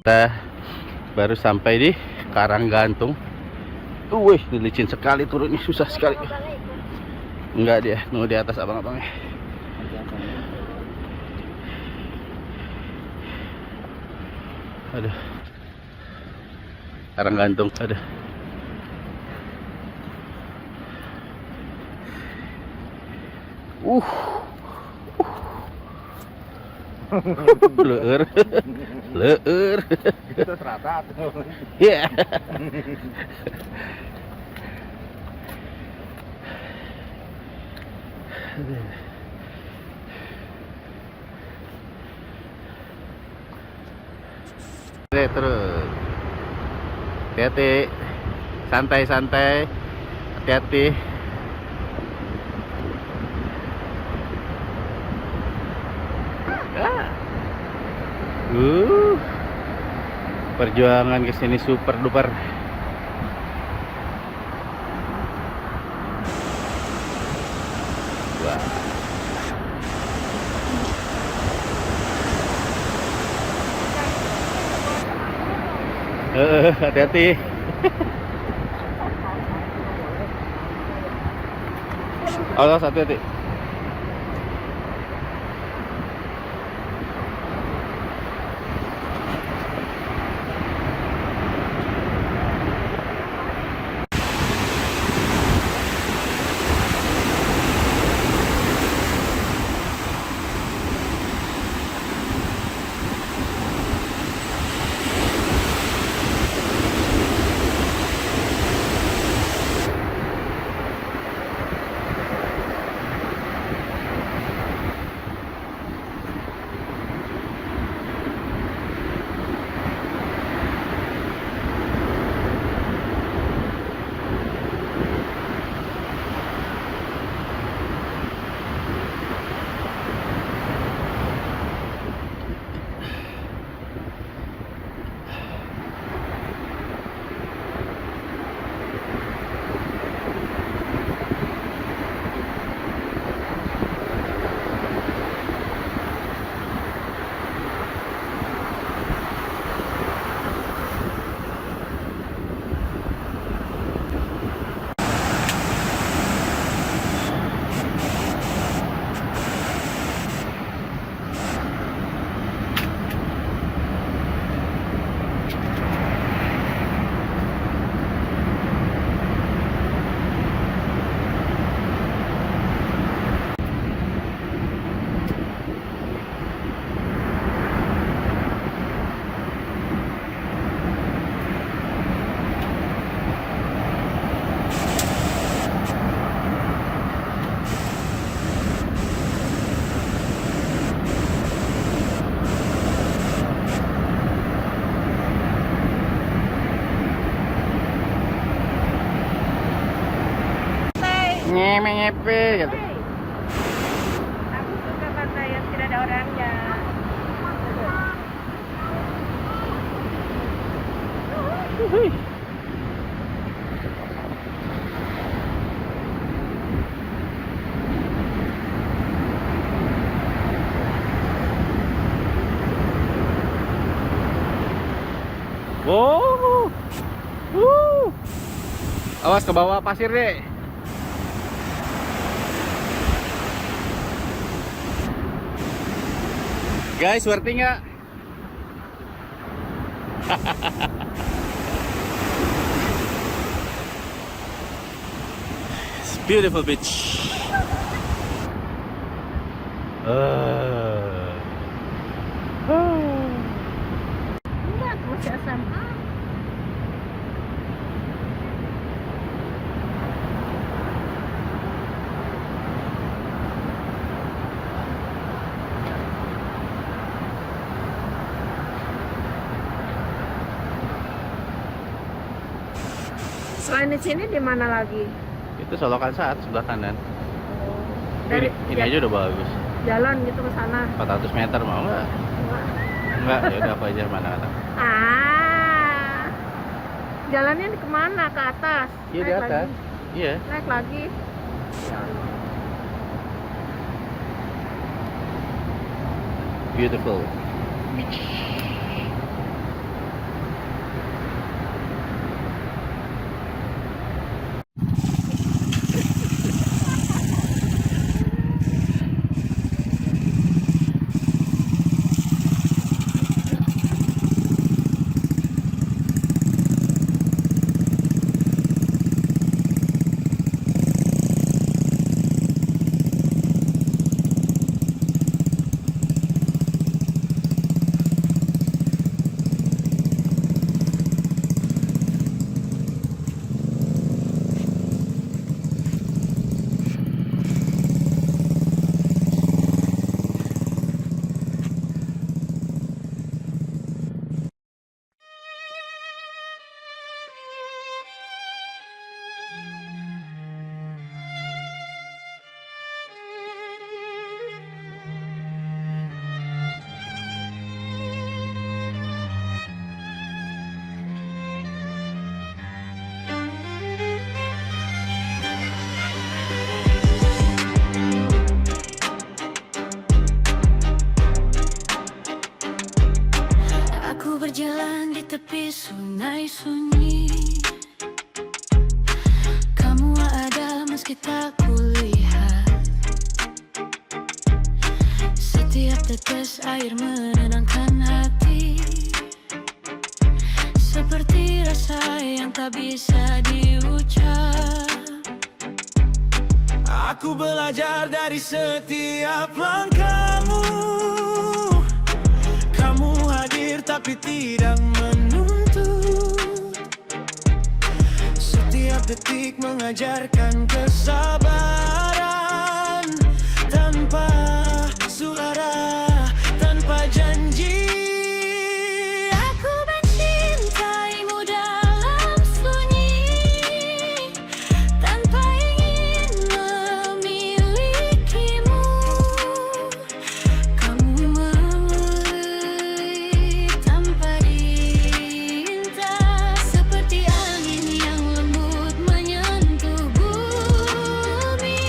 Kita baru sampai di Karanggantung. Wih, licin sekali turunnya, susah sekali. Enggak, dia nunggu di atas abang-abangnya. Aduh, Karanggantung, aduh. Leur. Leur. Itu serata tuh. Iya. Oke, terus. Hati-hati. Santai-santai. Hati-hati. Perjuangan kesini super duper. Wah. Hati-hati. Awas, hati-hati. Ngepe gitu. Aku suka pantai yang tidak ada orangnya. Wow. Awas ke bawah pasir deh. Guys, worthy nggak? It's beautiful beach. Enggak, masih asam. Selain di sini di mana lagi? Itu Solokan Saat sebelah kanan. Dari Ini aja udah bagus. jalan gitu ke sana. 400 meter mau nggak? Enggak. Enggak, ya udah apa aja mana kata. Jalannya kemana? Ke atas? Iya, di Naik atas. lagi? Iya. Naik lagi? Beautiful. mulai sunyi. Kamu ada meski tak kulihat. Setiap tetes air menenangkan hati, seperti rasa yang tak bisa diucap. Aku belajar dari setiap langkahmu. Kamu hadir tapi tidak menuntut. Setiap detik mengajarkan kesabaran. Tanpa suara, tanpa janji. Aku mencintaimu dalam sunyi, tanpa ingin memilikimu. Kamu memulai tanpa diminta, seperti angin yang lembut menyentuh bumi,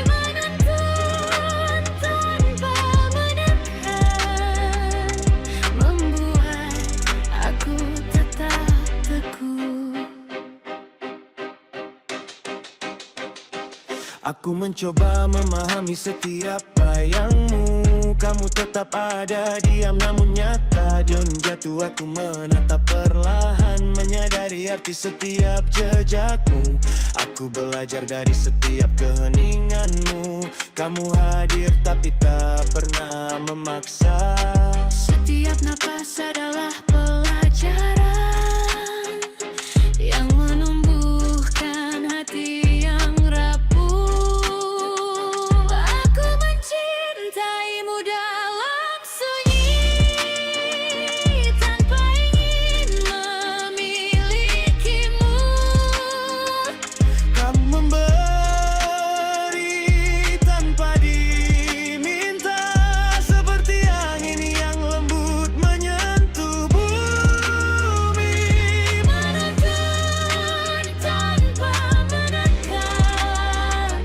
menuntun tanpa menekan, membuat aku tetap teguh. Aku mencoba memahami setiap bayangmu. Kamu tetap ada, diam namun nyata. Jun jatuh aku menatap perlahan, menyadari arti setiap jejakmu. Aku belajar dari setiap keheninganmu. Kamu hadir tapi tak pernah memaksa. Setiap napas adalah pelajaran yang menumbuhkan hati yang rapuh. Aku mencintaimu dalam sunyi, tanpa ingin memilikimu. Kamu memberi tanpa diminta, seperti angin yang lembut menyentuh bumi. Menuntun tanpa menekan,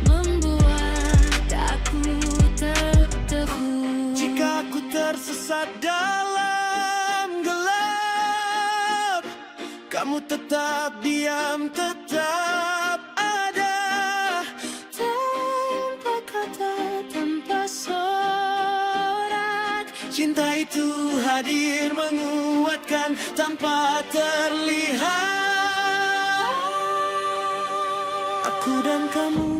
membuat aku tertegun. Jika aku tersesat dalam gelap, kamu tetap diam, tetap ada. Tanpa kata, tanpa sorak, Cinta itu hadir menguatkan tanpa terlihat. Aku dan kamu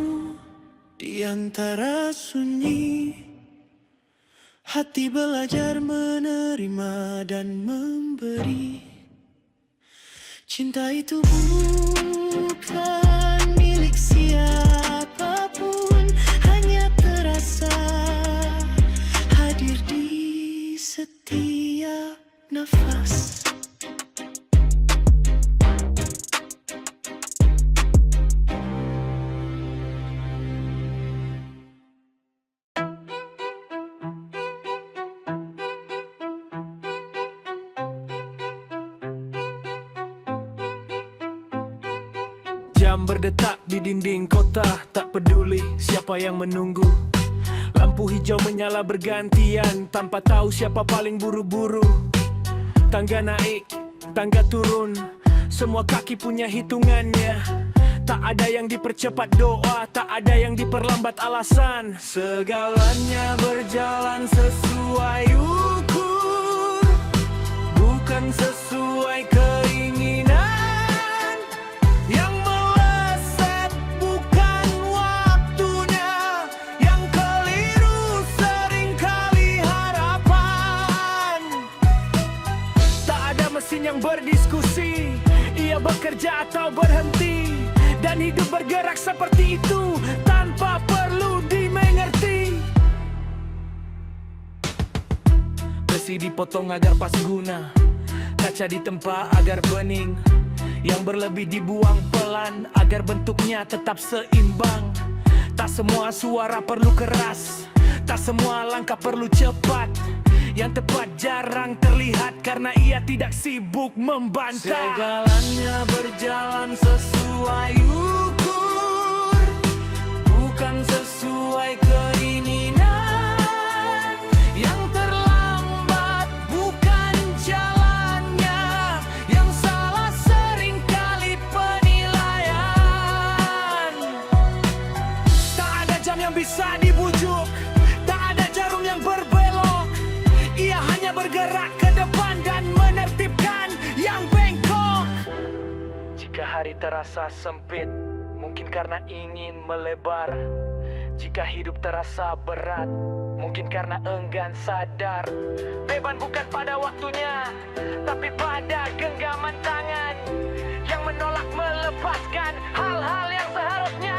di antara sunyi, hati belajar menerima dan memberi. Cinta itu bukan milik siapapun, hanya terasa hadir di setiap nafas. Jam berdetak di dinding kota, tak peduli siapa yang menunggu. Lampu hijau menyala bergantian, tanpa tahu siapa paling buru-buru. Tangga naik, tangga turun, semua kaki punya hitungannya. Tak ada yang dipercepat doa, tak ada yang diperlambat alasan. Segalanya berjalan sesuai ukur, bukan sesuai keinginan. Yang meleset bukan waktunya, yang keliru seringkali harapan. Tak ada mesin yang berdiskusi, ia bekerja atau berhenti, dan hidup bergerak seperti itu tanpa perlu dimengerti. Besi dipotong agar pas guna, kaca ditempa agar bening, yang berlebih dibuang pelan agar bentuknya tetap seimbang. Tak semua suara perlu keras, tak semua langkah perlu cepat. Yang tepat jarang terlihat karena ia tidak sibuk membantah. Segalanya berjalan sesuai ukur, bukan sesuai keinginan. Yang terlambat bukan jalannya, yang beban yang bisa dibujuk, tak ada jarum yang berbelok. Ia hanya bergerak ke depan dan menertibkan yang bengkok. Jika hari terasa sempit, mungkin karena ingin melebar. Jika hidup terasa berat, mungkin karena enggan sadar. Beban bukan pada waktunya, tapi pada genggaman tangan yang menolak melepaskan hal-hal yang seharusnya